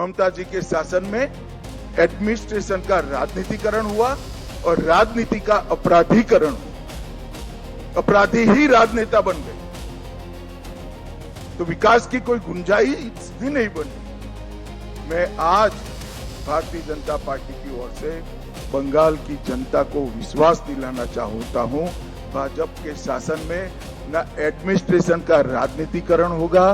ममता जी के शासन में एडमिनिस्ट्रेशन का राजनीतिकरण हुआ और राजनीति का अपराधीकरण हुआ। अपराधी ही राजनेता बन गए, तो विकास की कोई गुंजाइश ही नहीं बनी। मैं आज भारतीय जनता पार्टी की ओर से बंगाल की जनता को विश्वास दिलाना चाहता हूं, भाजपा के शासन में न एडमिनिस्ट्रेशन का राजनीतिकरण होगा,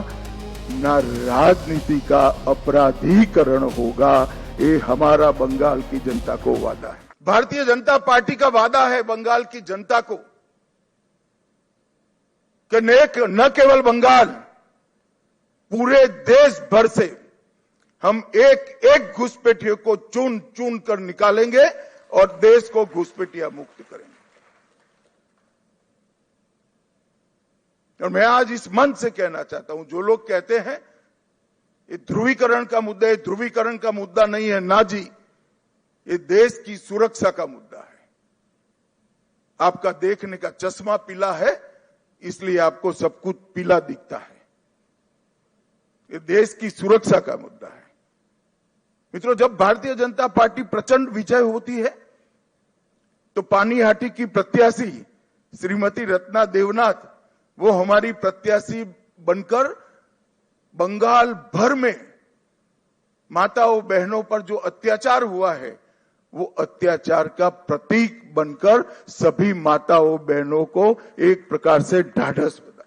न राजनीति का अपराधीकरण होगा। ये हमारा बंगाल की जनता को वादा है। भारतीय जनता पार्टी का वादा है बंगाल की जनता को कि न केवल बंगाल, पूरे देश भर से हम एक एक घुसपैठियों को चुन चुन कर निकालेंगे और देश को घुसपैठिया मुक्त करेंगे। और मैं आज इस मंच से कहना चाहता हूं, जो लोग कहते हैं ये ध्रुवीकरण का मुद्दा है, ध्रुवीकरण का मुद्दा नहीं है ना जी, ये देश की सुरक्षा का मुद्दा है। आपका देखने का चश्मा पीला है, इसलिए आपको सब कुछ पीला दिखता है। ये देश की सुरक्षा का मुद्दा है। मित्रों, जब भारतीय जनता पार्टी प्रचंड विजय होती है तो पानीहाटी की प्रत्याशी श्रीमती रत्ना देवनाथ, वो हमारी प्रत्याशी बनकर बंगाल भर में माताओं बहनों पर जो अत्याचार हुआ है, वो अत्याचार का प्रतीक बनकर सभी माताओं बहनों को एक प्रकार से ढाढ़स बना।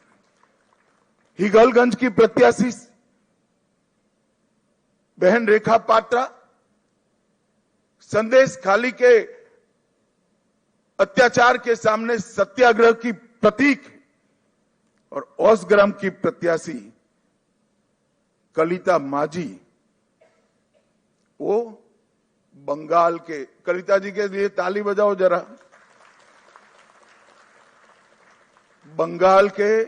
हिगलगंज की प्रत्याशी बहन रेखा पात्रा संदेश खाली के अत्याचार के सामने सत्याग्रह की प्रतीक, और ओसग्राम की प्रत्याशी कलिता माझी, वो बंगाल के, कलिता जी के लिए ताली बजाओ जरा, बंगाल के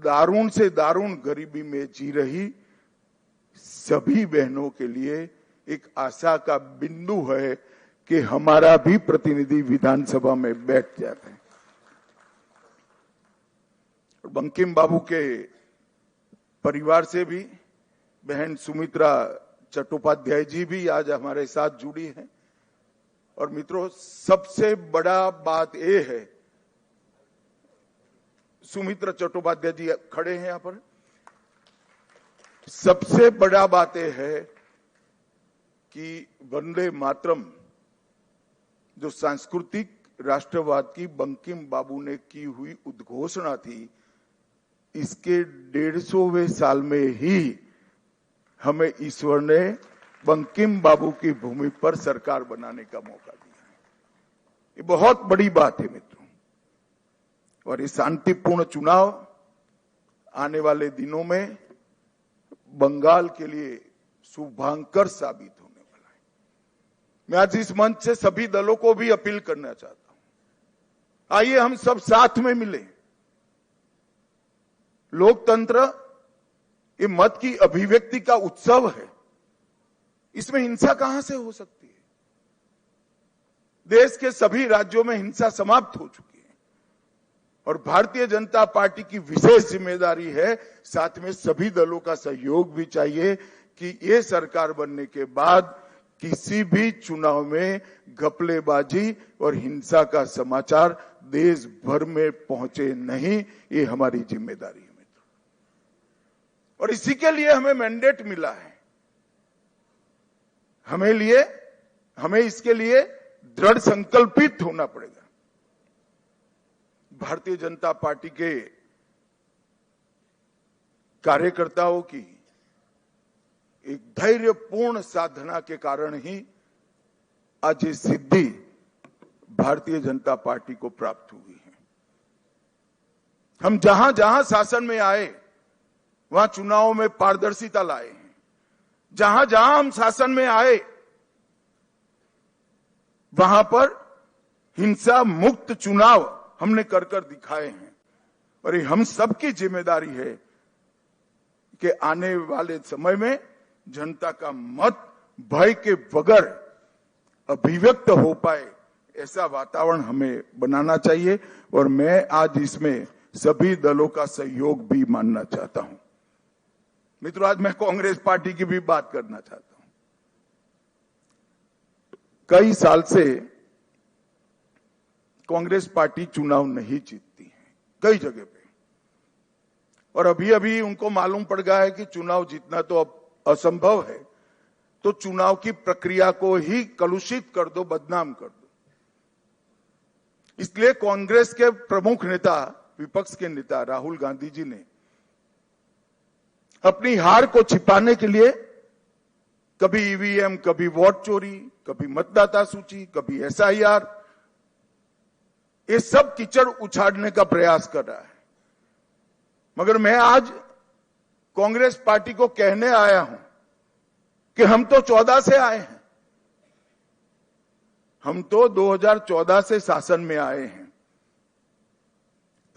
दारुण से दारुण गरीबी में जी रही सभी बहनों के लिए एक आशा का बिंदु है कि हमारा भी प्रतिनिधि विधानसभा में बैठ जाते हैं। बंकिम बाबू के परिवार से भी बहन सुमित्रा चट्टोपाध्याय जी भी आज हमारे साथ जुड़ी हैं। और मित्रों, सबसे बड़ा बात यह है, सुमित्रा चट्टोपाध्याय जी खड़े हैं यहां पर, सबसे बड़ा बात यह है कि वंदे मातरम जो सांस्कृतिक राष्ट्रवाद की बंकिम बाबू ने की हुई उद्घोषणा थी, इसके 150वें साल में ही हमें ईश्वर ने बंकिम बाबू की भूमि पर सरकार बनाने का मौका दिया है। ये बहुत बड़ी बात है मित्रों, और ये शांतिपूर्ण चुनाव आने वाले दिनों में बंगाल के लिए शुभांकर साबित होने वाला है। मैं आज इस मंच से सभी दलों को भी अपील करना चाहता हूं, आइए हम सब साथ में मिले। लोकतंत्र ये मत की अभिव्यक्ति का उत्सव है, इसमें हिंसा कहां से हो सकती है? देश के सभी राज्यों में हिंसा समाप्त हो चुकी है, और भारतीय जनता पार्टी की विशेष जिम्मेदारी है, साथ में सभी दलों का सहयोग भी चाहिए कि ये सरकार बनने के बाद किसी भी चुनाव में घपलेबाजी और हिंसा का समाचार देश भर में पहुंचे नहीं। ये हमारी जिम्मेदारी है। और इसी के लिए हमें मैंडेट मिला है। हमें इसके लिए दृढ़ संकल्पित होना पड़ेगा। भारतीय जनता पार्टी के कार्यकर्ताओं की एक धैर्यपूर्ण साधना के कारण ही आज ये सिद्धि भारतीय जनता पार्टी को प्राप्त हुई है। हम जहां जहां शासन में आए, वहां चुनावों में पारदर्शिता लाए हैं। जहां जहां हम शासन में आए, वहां पर हिंसा मुक्त चुनाव हमने कर दिखाए हैं। और ये हम सबकी जिम्मेदारी है कि आने वाले समय में जनता का मत भय के बगैर अभिव्यक्त हो पाए, ऐसा वातावरण हमें बनाना चाहिए। और मैं आज इसमें सभी दलों का सहयोग भी मानना चाहता हूं। मित्रों, आज मैं कांग्रेस पार्टी की भी बात करना चाहता हूं। कई साल से कांग्रेस पार्टी चुनाव नहीं जीतती है कई जगह पे, और अभी अभी उनको मालूम पड़ गया है कि चुनाव जीतना तो अब असंभव है, तो चुनाव की प्रक्रिया को ही कलुषित कर दो, बदनाम कर दो। इसलिए कांग्रेस के प्रमुख नेता, विपक्ष के नेता राहुल गांधी जी ने अपनी हार को छिपाने के लिए कभी ईवीएम, कभी वोट चोरी, कभी मतदाता सूची, कभी एसआईआर, ये सब कीचड़ उछाड़ने का प्रयास कर रहा है। मगर मैं आज कांग्रेस पार्टी को कहने आया हूं कि हम तो 14 से आए हैं, हम तो 2014 से शासन में आए हैं।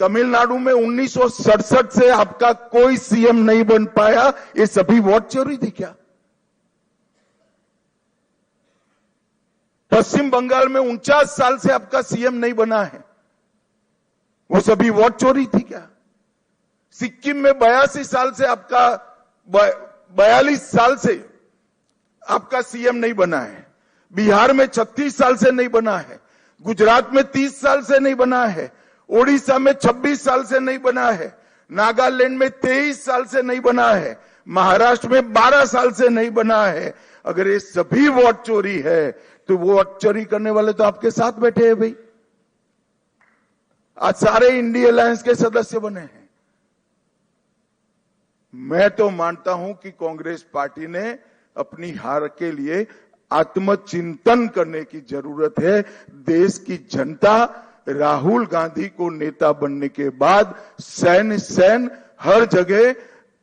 तमिलनाडु में 1967 से आपका कोई सीएम नहीं बन पाया, ये सभी वोट चोरी थी क्या? पश्चिम बंगाल में 49 साल से आपका सीएम नहीं बना है, वो सभी वोट चोरी थी क्या? सिक्किम में 82 साल से आपका 42 साल से आपका सीएम नहीं बना है, बिहार में 36 साल से नहीं बना है, गुजरात में 30 साल से नहीं बना है, ओडिशा में 26 साल से नहीं बना है, नागालैंड में 23 साल से नहीं बना है, महाराष्ट्र में 12 साल से नहीं बना है। अगर ये सभी वोट चोरी है तो वोट चोरी करने वाले तो आपके साथ बैठे हैं भाई। आज सारे इंडिया अलायंस के सदस्य बने हैं। मैं तो मानता हूं कि कांग्रेस पार्टी ने अपनी हार के लिए आत्मचिंतन करने की जरूरत है। देश की जनता राहुल गांधी को नेता बनने के बाद सैन हर जगह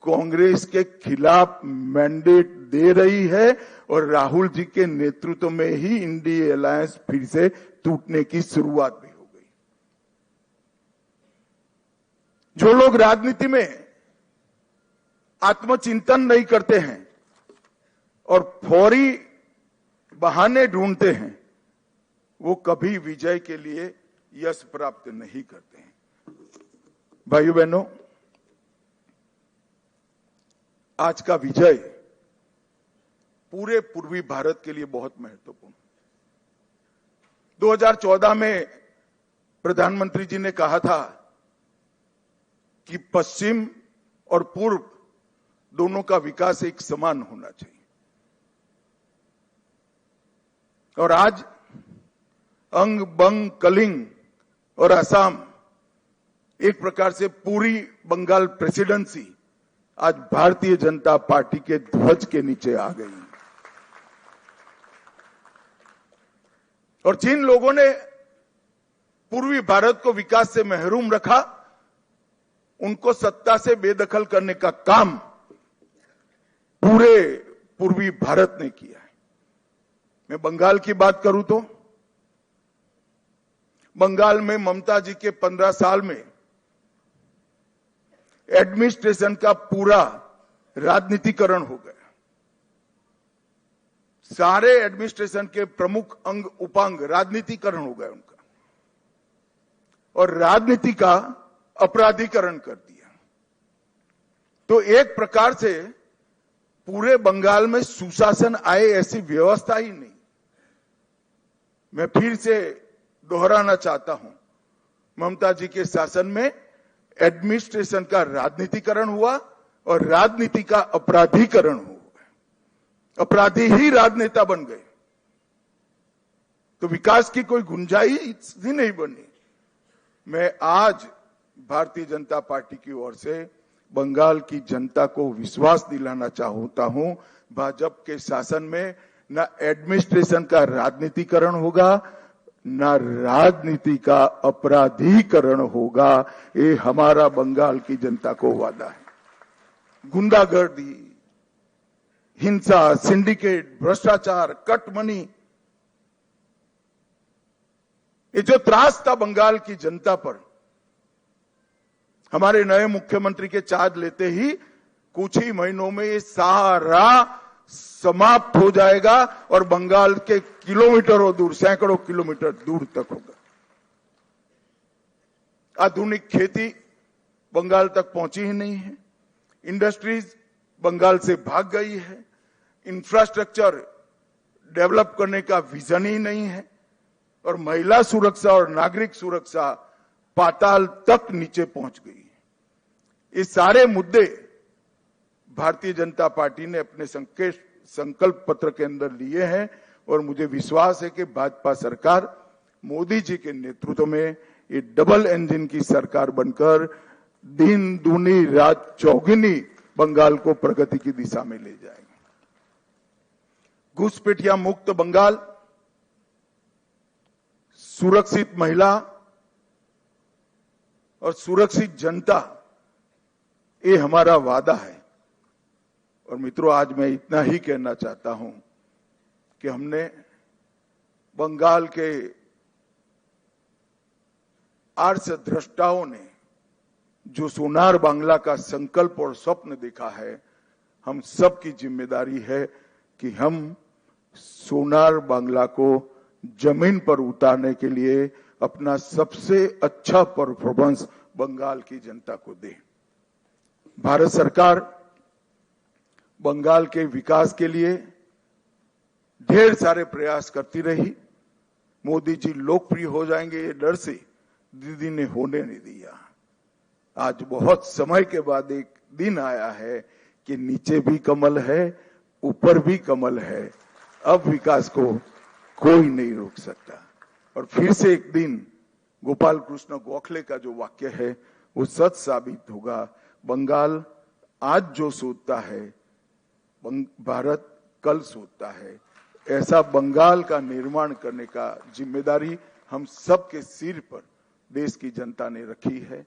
कांग्रेस के खिलाफ मैंडेट दे रही है, और राहुल जी के नेतृत्व में ही इंडिया अलायंस फिर से टूटने की शुरुआत भी हो गई। जो लोग राजनीति में आत्मचिंतन नहीं करते हैं और फौरी बहाने ढूंढते हैं, वो कभी विजय के लिए यश प्राप्त नहीं करते हैं। भाइयों बहनों, आज का विजय पूरे पूर्वी भारत के लिए बहुत महत्वपूर्ण। 2014 में प्रधानमंत्री जी ने कहा था कि पश्चिम और पूर्व दोनों का विकास एक समान होना चाहिए, और आज अंग, बंग, कलिंग और असम, एक प्रकार से पूरी बंगाल प्रेसिडेंसी आज भारतीय जनता पार्टी के ध्वज के नीचे आ गई। और जिन लोगों ने पूर्वी भारत को विकास से महरूम रखा, उनको सत्ता से बेदखल करने का काम पूरे पूर्वी भारत ने किया है। मैं बंगाल की बात करूं तो बंगाल में ममता जी के 15 साल में एडमिनिस्ट्रेशन का पूरा राजनीतिकरण हो गया। सारे एडमिनिस्ट्रेशन के प्रमुख अंग उपांग राजनीतिकरण हो गया उनका, और राजनीति का अपराधीकरण कर दिया। तो एक प्रकार से पूरे बंगाल में सुशासन आए ऐसी व्यवस्था ही नहीं। मैं फिर से दोहराना चाहता हूं, ममता जी के शासन में एडमिनिस्ट्रेशन का राजनीतिकरण हुआ और राजनीति का अपराधीकरण हुआ। अपराधी ही राजनेता बन गए, तो विकास की कोई गुंजाइश ही नहीं बनी। मैं आज भारतीय जनता पार्टी की ओर से बंगाल की जनता को विश्वास दिलाना चाहता हूं, भाजपा के शासन में न एडमिनिस्ट्रेशन का राजनीतिकरण होगा, न राजनीति का अपराधीकरण होगा। ये हमारा बंगाल की जनता को वादा है। गुंडागर्दी, हिंसा, सिंडिकेट, भ्रष्टाचार, कट मनी, ये जो त्रास था बंगाल की जनता पर, हमारे नए मुख्यमंत्री के चार्ज लेते ही कुछ ही महीनों में ये सारा समाप्त हो जाएगा और बंगाल के किलोमीटरों दूर, सैकड़ों किलोमीटर दूर तक होगा। आधुनिक खेती बंगाल तक पहुंची ही नहीं है। इंडस्ट्रीज बंगाल से भाग गई है। इंफ्रास्ट्रक्चर डेवलप करने का विजन ही नहीं है और महिला सुरक्षा और नागरिक सुरक्षा पाताल तक नीचे पहुंच गई है। ये सारे मुद्दे भारतीय जनता पार्टी ने अपने संकल्प पत्र के अंदर लिए हैं और मुझे विश्वास है कि भाजपा सरकार मोदी जी के नेतृत्व में ये डबल इंजन की सरकार बनकर दिन दूनी रात चौगुनी बंगाल को प्रगति की दिशा में ले जाएगी। घुसपैठिया मुक्त बंगाल, सुरक्षित महिला और सुरक्षित जनता, ये हमारा वादा है। और मित्रों, आज मैं इतना ही कहना चाहता हूं कि हमने बंगाल के आर्ष द्रष्टाओं ने जो सोनार बांग्ला का संकल्प और स्वप्न देखा है, हम सबकी जिम्मेदारी है कि हम सोनार बांग्ला को जमीन पर उतारने के लिए अपना सबसे अच्छा परफॉर्मेंस बंगाल की जनता को दे। भारत सरकार बंगाल के विकास के लिए ढेर सारे प्रयास करती रही। मोदी जी लोकप्रिय हो जाएंगे ये डर से दीदी ने होने नहीं दिया। आज बहुत समय के बाद एक दिन आया है कि नीचे भी कमल है, ऊपर भी कमल है। अब विकास को कोई नहीं रोक सकता। और फिर से एक दिन गोपाल कृष्ण गोखले का जो वाक्य है वो सच साबित होगा। बंगाल आज जो सोचता है, भारत कल सोचता है। ऐसा बंगाल का निर्माण करने का जिम्मेदारी हम सबके सिर पर देश की जनता ने रखी है।